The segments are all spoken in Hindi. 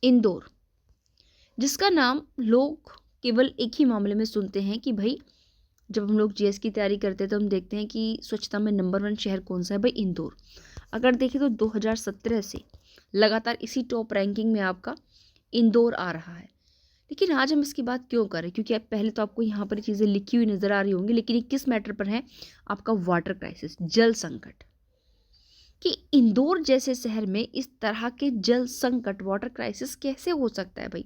इंदौर, जिसका नाम लोग केवल एक ही मामले में सुनते हैं कि भाई जब हम लोग जीएस की तैयारी करते हैं तो हम देखते हैं कि स्वच्छता में नंबर 1 शहर कौन सा है, भाई इंदौर। अगर देखें तो 2017 से लगातार इसी टॉप रैंकिंग में आपका इंदौर आ रहा है। लेकिन आज हम इसकी बात क्यों करें, क्योंकि अब पहले तो आपको यहाँ पर चीज़ें लिखी हुई नज़र आ रही होंगी, लेकिन ये किस मैटर पर है, आपका वाटर क्राइसिस, जल संकट। कि इंदौर जैसे शहर में इस तरह के जल संकट, वाटर क्राइसिस कैसे हो सकता है भाई?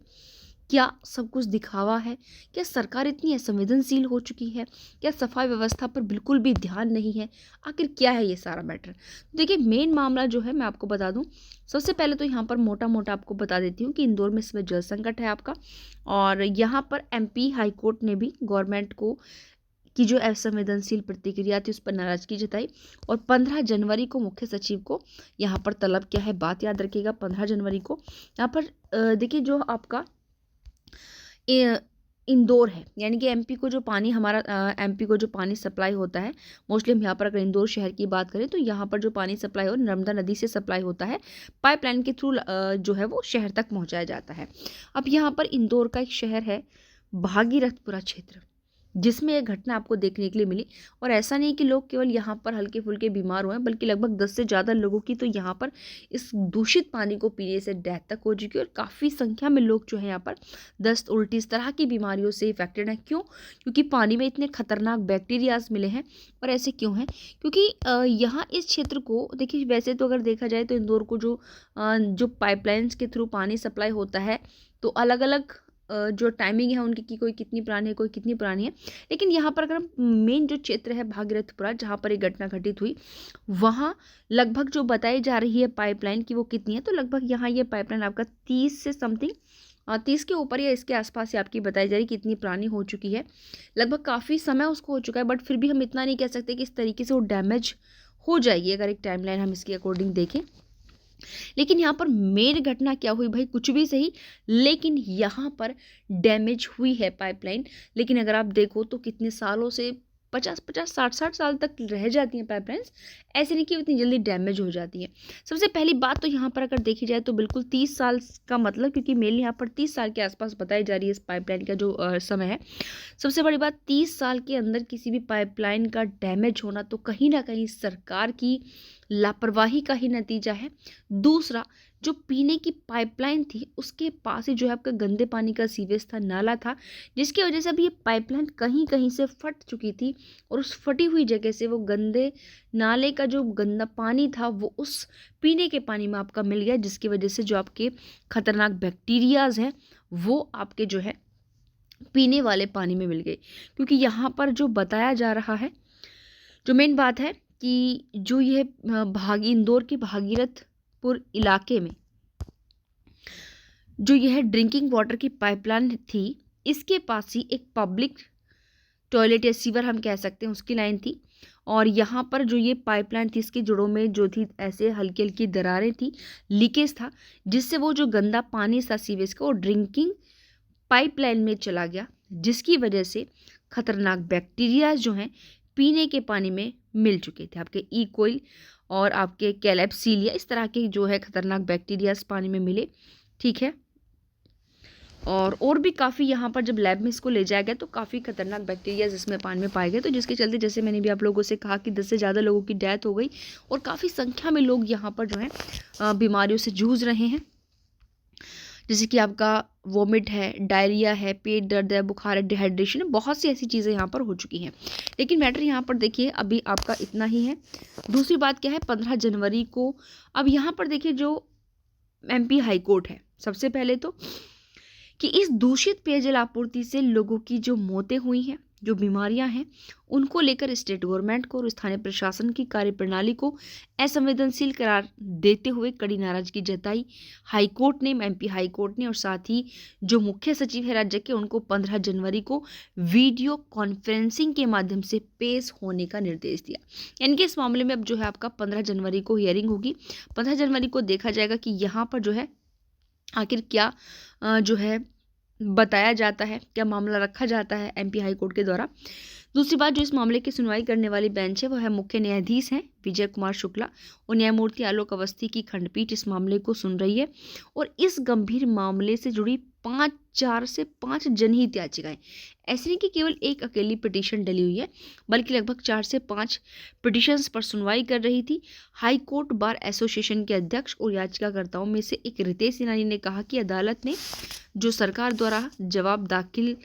क्या सब कुछ दिखावा है? क्या सरकार इतनी असंवेदनशील हो चुकी है? क्या सफाई व्यवस्था पर बिल्कुल भी ध्यान नहीं है? आखिर क्या है ये सारा मैटर? देखिए, मेन मामला जो है मैं आपको बता दूं। सबसे पहले तो यहाँ पर मोटा मोटा आपको बता देती हूँ कि इंदौर में इस समय जल संकट है आपका। और यहाँ पर एमपी हाईकोर्ट ने भी गवर्नमेंट को की जो असंवेदनशील प्रतिक्रिया थी उस पर नाराजगी जताई। और 15 जनवरी को मुख्य सचिव को यहाँ पर तलब किया है। बात याद रखिएगा, 15 जनवरी को यहाँ पर देखिए जो आपका इंदौर है, यानी कि एमपी को जो पानी हमारा एमपी को जो पानी सप्लाई होता है, मोस्टली हम यहाँ पर अगर इंदौर शहर की बात करें तो यहाँ पर जो पानी सप्लाई हो नर्मदा नदी से सप्लाई होता है, पाइपलाइन के थ्रू जो है वो शहर तक पहुँचाया जाता है। अब यहाँ पर इंदौर का एक शहर है भागीरथपुरा क्षेत्र, जिसमें यह घटना आपको देखने के लिए मिली। और ऐसा नहीं कि लोग केवल यहाँ पर हल्के फुल्के बीमार हुए हैं, बल्कि लगभग 10 से ज़्यादा लोगों की तो यहाँ पर इस दूषित पानी को पीने से डेथ तक हो चुकी है। और काफ़ी संख्या में लोग जो है यहाँ पर दस्त, उल्टी, इस तरह की बीमारियों से इफेक्टेड हैं। क्यों? क्योंकि पानी में इतने खतरनाक बैक्टीरियाज मिले हैं। और ऐसे क्यों हैं? क्योंकि यहाँ इस क्षेत्र को देखिए, वैसे तो अगर देखा जाए तो इंदौर को जो पाइपलाइंस के थ्रू पानी सप्लाई होता है, तो अलग अलग जो टाइमिंग है उनकी कि कोई कितनी पुरानी है, कोई कितनी पुरानी है। लेकिन यहाँ पर अगर हम मेन जो क्षेत्र है भागीरथपुरा, जहाँ पर एक घटना घटित हुई, वहाँ लगभग जो बताई जा रही है पाइपलाइन की वो कितनी है, तो लगभग यहाँ ये पाइपलाइन आपका 30 से समथिंग 30 के ऊपर या इसके आसपास ही आपकी बताई जा रही कितनी पुरानी हो चुकी है। लगभग काफ़ी समय उसको हो चुका है, बट फिर भी हम इतना नहीं कह सकते कि इस तरीके से वो डैमेज हो जाएगी अगर एक टाइमलाइन हम इसके अकॉर्डिंग देखें। लेकिन यहाँ पर मेन घटना क्या हुई भाई, कुछ भी सही, लेकिन यहाँ पर डैमेज हुई है पाइपलाइन। लेकिन अगर आप देखो तो कितने सालों से 50-50 60-60 साल तक रह जाती हैं पाइपलाइंस। ऐसे नहीं कि उतनी जल्दी डैमेज हो जाती हैं। सबसे पहली बात तो यहाँ पर अगर देखी जाए तो बिल्कुल 30 साल का मतलब, क्योंकि मेनली यहाँ पर 30 साल के आसपास बताई जा रही है इस पाइपलाइन का जो समय है। सबसे बड़ी बात, 30 साल के अंदर किसी भी पाइपलाइन का डैमेज होना तो कहीं ना कहीं सरकार की लापरवाही का ही नतीजा है। दूसरा, जो पीने की पाइपलाइन थी उसके पास ही जो है आपका गंदे पानी का सीवेज था, नाला था, जिसकी वजह से अब ये पाइपलाइन कहीं कहीं से फट चुकी थी। और उस फटी हुई जगह से वो गंदे नाले का जो गंदा पानी था वो उस पीने के पानी में आपका मिल गया, जिसकी वजह से जो आपके खतरनाक बैक्टीरियाज हैं वो आपके जो है पीने वाले पानी में मिल गए। क्योंकि यहाँ पर जो बताया जा रहा है, जो मेन बात है कि जो ये इंदौर के भागीरथपुर इलाके में जो यह ड्रिंकिंग वाटर की पाइपलाइन थी, इसके पास ही एक पब्लिक टॉयलेट या सीवर हम कह सकते हैं उसकी लाइन थी। और यहाँ पर जो ये पाइपलाइन थी इसके जुड़ों में जो थी ऐसे हल्की हल्की दरारें थी, लीकेज था, जिससे वो जो गंदा पानी था सीवेज का वो ड्रिंकिंग पाइपलाइन में चला गया, जिसकी वजह से खतरनाक बैक्टीरिया जो हैं पीने के पानी में मिल चुके थे। आपके ई कोइल और आपके कैलेप्सीलिया, इस तरह के जो है खतरनाक बैक्टीरियाज पानी में मिले। ठीक है, और भी काफ़ी यहाँ पर जब लैब में इसको ले जाया गया तो काफ़ी खतरनाक बैक्टीरियाज इसमें पानी में पाए गए, तो जिसके चलते जैसे मैंने भी आप लोगों से कहा कि 10 से ज़्यादा लोगों की डेथ हो गई और काफ़ी संख्या में लोग यहाँ पर जो है बीमारियों से जूझ रहे हैं। जैसे कि आपका वोमिट है, डायरिया है, पेट दर्द है, बुखार है, डिहाइड्रेशन है, बहुत सी ऐसी चीज़ें यहाँ पर हो चुकी हैं। लेकिन मैटर यहाँ पर देखिए अभी आपका इतना ही है। दूसरी बात क्या है, 15 जनवरी को अब यहाँ पर देखिए जो एमपी हाईकोर्ट है, सबसे पहले तो कि इस दूषित पेयजल आपूर्ति से लोगों की जो मौतें हुई हैं, जो बीमारियां हैं, उनको लेकर स्टेट गवर्नमेंट को और स्थानीय प्रशासन की कार्यप्रणाली को असंवेदनशील करार देते हुए कड़ी नाराजगी जताई हाईकोर्ट ने, एमपी हाईकोर्ट ने। और साथ ही जो मुख्य सचिव है राज्य के, उनको 15 जनवरी को वीडियो कॉन्फ्रेंसिंग के माध्यम से पेश होने का निर्देश दिया। यानी कि इस मामले में अब जो है आपका 15 जनवरी को हियरिंग होगी। 15 जनवरी को देखा जाएगा कि यहाँ पर जो है आखिर क्या जो है बताया जाता है, क्या मामला रखा जाता है एमपी हाई कोर्ट के द्वारा। दूसरी बात, जो इस मामले की सुनवाई करने वाली बेंच है वो है मुख्य न्यायाधीश हैं विजय कुमार शुक्ला और न्यायमूर्ति आलोक अवस्थी की खंडपीठ इस मामले को सुन रही है। और इस गंभीर मामले से जुड़ी 4 से 5 जनहित याचिकाएं, ऐसे नहीं कि केवल एक अकेली पिटीशन डली हुई है, बल्कि लगभग 4 से 5 पिटीशंस पर सुनवाई कर रही थी। हाई कोर्ट बार एसोसिएशन के अध्यक्ष और याचिकाकर्ताओं में से एक रितेश ईनानी ने कहा कि अदालत ने जो सरकार द्वारा जवाब दाखिल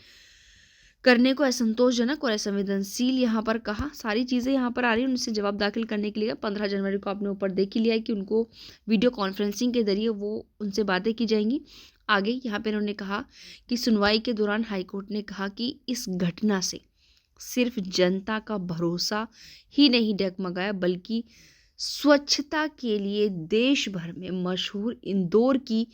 करने को असंतोषजनक और असंवेदनशील यहाँ पर कहा। सारी चीज़ें यहाँ पर आ रही हैं, उनसे जवाब दाखिल करने के लिए 15 जनवरी को आपने ऊपर देख ही लिया है कि उनको वीडियो कॉन्फ्रेंसिंग के जरिए वो उनसे बातें की जाएंगी। आगे यहाँ पे उन्होंने कहा कि सुनवाई के दौरान हाईकोर्ट ने कहा कि इस घटना से सिर्फ जनता का भरोसा ही नहीं डगमगाया, बल्कि स्वच्छता के लिए देश भर में मशहूर इंदौर की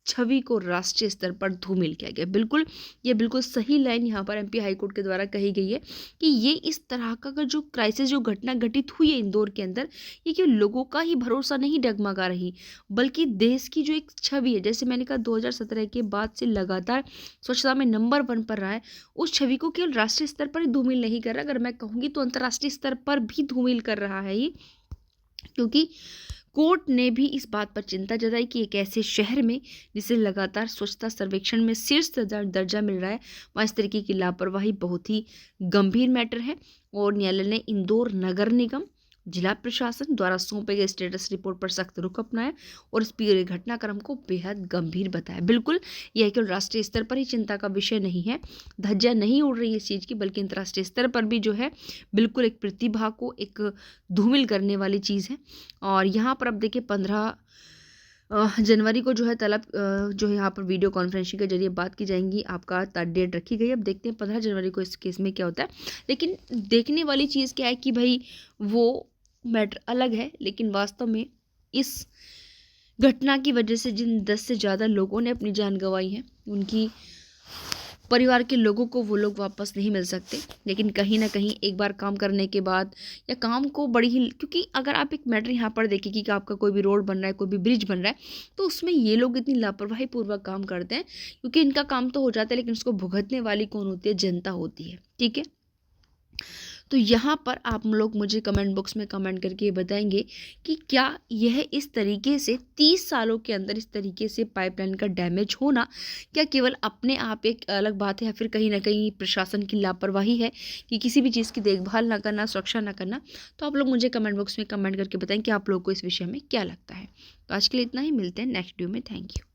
छवि को राष्ट्रीय स्तर पर धूमिल किया गया। बिल्कुल, ये बिल्कुल सही लाइन यहाँ पर एमपी हाईकोर्ट के द्वारा कही गई है कि ये इस तरह का जो क्राइसिस, जो घटना घटित हुई है इंदौर के अंदर, ये कि लोगों का ही भरोसा नहीं डगमगा रही, बल्कि देश की जो एक छवि है, जैसे मैंने कहा 2017 के बाद से लगातार स्वच्छता में नंबर 1 पर रहा है, उस छवि को केवल राष्ट्रीय स्तर पर ही धूमिल नहीं कर रहा, अगर मैं कहूँगी तो अंतर्राष्ट्रीय स्तर पर भी धूमिल कर रहा है ये। क्योंकि कोर्ट ने भी इस बात पर चिंता जताई कि एक ऐसे शहर में जिसे लगातार स्वच्छता सर्वेक्षण में शीर्ष दर्जा मिल रहा है, वहाँ इस तरीके की लापरवाही बहुत ही गंभीर मैटर है। और न्यायालय ने इंदौर नगर निगम, जिला प्रशासन द्वारा सौंपे गए स्टेटस रिपोर्ट पर सख्त रुख अपनाया और इस पूरे घटनाक्रम को बेहद गंभीर बताया। बिल्कुल, यह केवल राष्ट्रीय स्तर पर ही चिंता का विषय नहीं है, धज्जियां नहीं उड़ रही इस चीज़ की, बल्कि अंतर्राष्ट्रीय स्तर पर भी जो है बिल्कुल एक प्रतिभा को एक धूमिल करने वाली चीज़ है। और यहाँ पर अब देखिए 15 जनवरी को जो है तलब जो है यहाँ पर वीडियो कॉन्फ्रेंसिंग के जरिए बात की जाएंगी, आपका डेट रखी गई है। अब देखते हैं 15 जनवरी को इस केस में क्या होता है। लेकिन देखने वाली चीज़ क्या है कि भाई वो मैटर अलग है, लेकिन वास्तव में इस घटना की वजह से जिन 10 से ज़्यादा लोगों ने अपनी जान गंवाई है, उनकी परिवार के लोगों को वो लोग वापस नहीं मिल सकते। लेकिन कहीं ना कहीं एक बार काम करने के बाद या काम को बड़ी ही, क्योंकि अगर आप एक मैटर यहाँ पर देखें कि आपका कोई भी रोड बन रहा है, कोई भी ब्रिज बन रहा है, तो उसमें ये लोग इतनी लापरवाही पूर्वक काम करते हैं, क्योंकि इनका काम तो हो जाता है, लेकिन उसको भुगतने वाली कौन होती है? जनता होती है। ठीक है, तो यहाँ पर आप लोग मुझे कमेंट बॉक्स में कमेंट करके ये बताएंगे कि क्या यह इस तरीके से 30 सालों के अंदर इस तरीके से पाइपलाइन का डैमेज होना क्या केवल अपने आप एक अलग बात है, या फिर कहीं ना कहीं प्रशासन की लापरवाही है कि किसी भी चीज़ की देखभाल ना करना, सुरक्षा ना करना? तो आप लोग मुझे कमेंट बॉक्स में कमेंट करके बताएं कि आप लोग को इस विषय में क्या लगता है। तो आज के लिए इतना ही, मिलते हैं नेक्स्ट वीडियो में। Thank you.